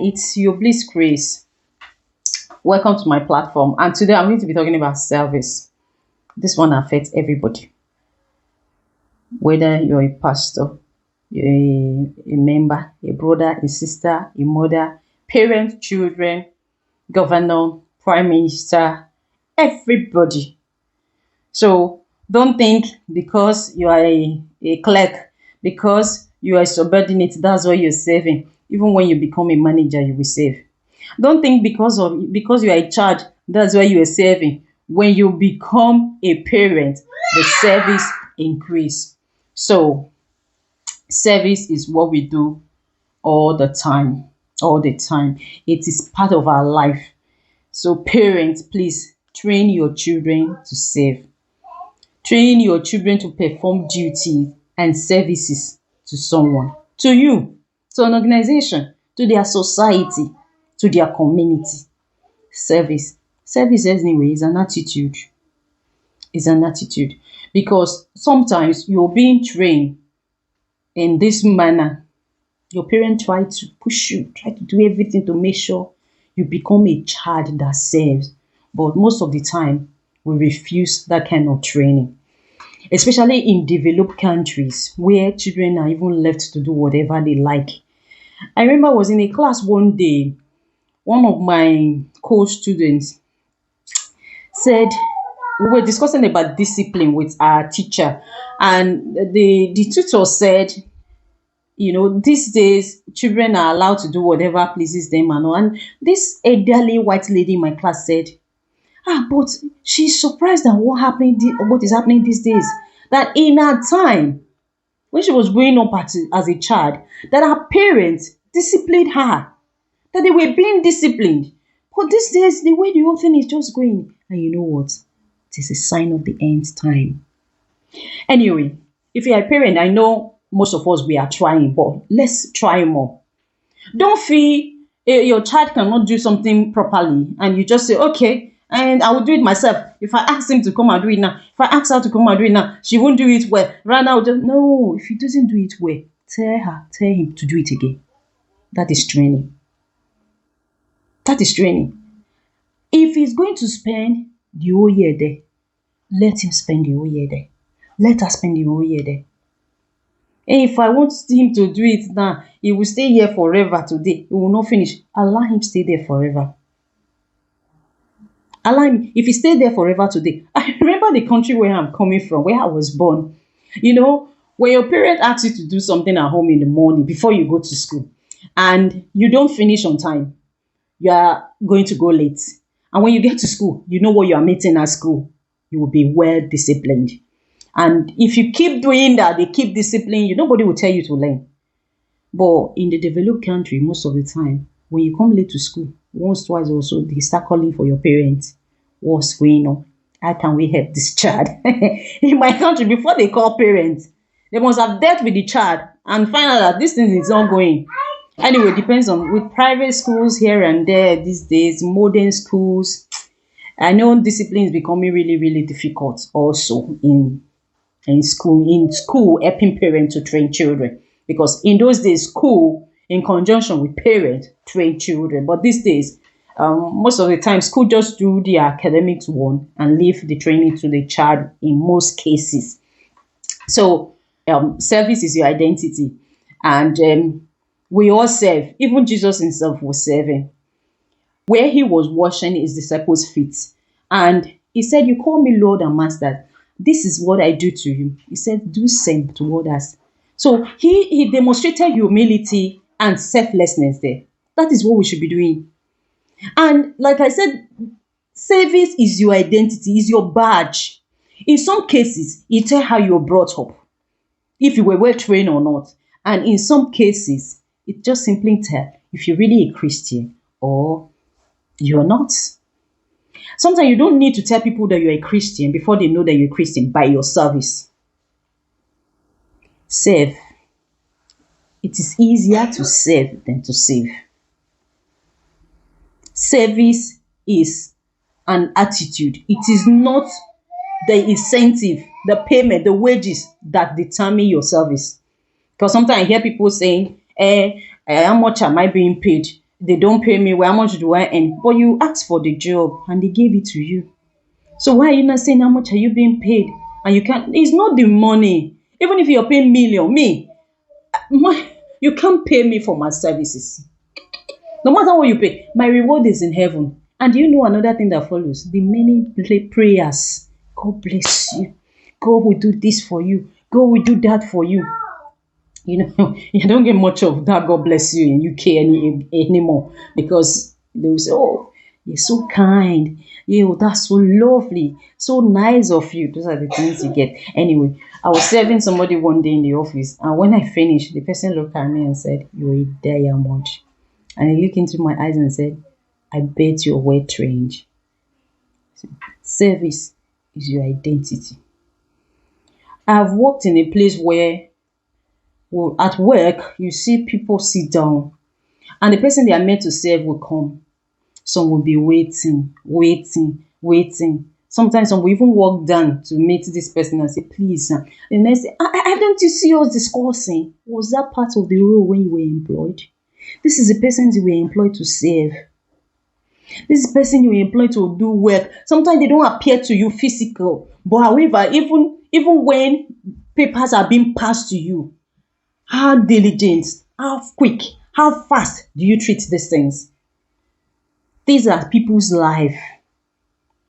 it's Yobliz Grace. Welcome to my platform. And today I'm going to be talking about service. This one affects everybody, whether you're a pastor, you're a member, a brother, a sister, a mother, parents, children, governor, prime minister, everybody. So don't think because you are a clerk, because you are a subordinate, that's why you're saving. Even when you become a manager, you will save. Don't think because you are in charge, that's why you are saving. When you become a parent, the service increase. So service is what we do all the time. All the time. It is part of our life. So parents, please train your children to save. Train your children to perform duties and services to someone, to you, to an organization, to their society, to their community. Service. Service anyway is an attitude. It's an attitude. Because sometimes you're being trained in this manner. Your parents try to push you, try to do everything to make sure you become a child that serves. But most of the time, we refuse that kind of training. Especially in developed countries where children are even left to do whatever they like. I remember I was in a class one day. One of my co-students said, we were discussing about discipline with our teacher, and the tutor said, these days children are allowed to do whatever pleases them and all. And this elderly white lady in my class said, but she's surprised at what is happening these days. That in her time, when she was growing up as a child, that her parents disciplined her, that they were being disciplined. But these days, the way the whole thing is just going, and you know what? It is a sign of the end time. Anyway, if you're a parent, I know most of us, we are trying, but let's try more. Don't feel your child cannot do something properly, and you just say, okay, and I will do it myself. If I ask him to come and do it now, if I ask her to come and do it now, she won't do it well. Right now, no, if he doesn't do it well, tell him to do it again. That is training. That is training. If he's going to spend the whole year there, let him spend the whole year there. Let her spend the whole year there. And if I want him to do it now, he will stay here forever today. He will not finish. Allow him stay there forever. Allow him. If he stay there forever today. I remember the country where I'm coming from, where I was born. When your parent asks you to do something at home in the morning before you go to school, and you don't finish on time, you are going to go late. And when you get to school, you know what you are meeting at school. You will be well disciplined. And if you keep doing that, they keep disciplining you, nobody will tell you to learn. But in the developed country, most of the time, when you come late to school, once, twice or so, they start calling for your parents. What's going on? How can we help this child? In my country, before they call parents, they must have dealt with the child and find out that this thing is not going. Anyway, it depends on, with private schools here and there these days, modern schools, I know discipline is becoming really, really difficult also in school, helping parents to train children. Because in those days, school, in conjunction with parents, train children. But these days, most of the time, school just do the academics one and leave the training to the child in most cases. So, service is your identity. And we all serve. Even Jesus himself was serving. Where he was washing his disciples' feet. And he said, you call me Lord and Master. This is what I do to you. He said, do same to others. So he demonstrated humility and selflessness there. That is what we should be doing. And like I said, service is your identity, is your badge. In some cases, it tells how you were brought up, if you were well trained or not. And in some cases, it just simply tells if you're really a Christian or you're not. Sometimes you don't need to tell people that you're a Christian before they know that you're a Christian by your service. Serve. It is easier to serve than to save. Service is an attitude. It is not the incentive, the payment, the wages that determine your service. Because sometimes I hear people saying, how much am I being paid? they don't pay me well, how much do I earn? But you asked for the job and they gave it to you. So why are you not saying how much are you being paid? And you can't, it's not the money. Even if you're paying million, you can't pay me for my services. No matter what you pay, my reward is in heaven. And do you know another thing that follows? The many prayers. God bless you. God will do this for you. God will do that for you. You know, you don't get much of that God bless you in UK anymore, because they will say, oh, you're so kind. You, that's so lovely. So nice of you. Those are the things you get. Anyway, I was serving somebody one day in the office, and when I finished, the person looked at me and said, you're a diamond. And he looked into my eyes and said, I bet you're well trained. Service is your identity. I've worked in a place where, well, at work, you see people sit down and the person they are meant to serve will come. Some will be waiting. Sometimes some will even walk down to meet this person and say, please. The next say, I don't you see us discussing? Was that part of the role when you were employed? This is the person you were employed to serve. This is the person you were employed to do work. Sometimes they don't appear to you physical. But however, even when papers are being passed to you, how diligent, how quick, how fast do you treat these things? These are people's life.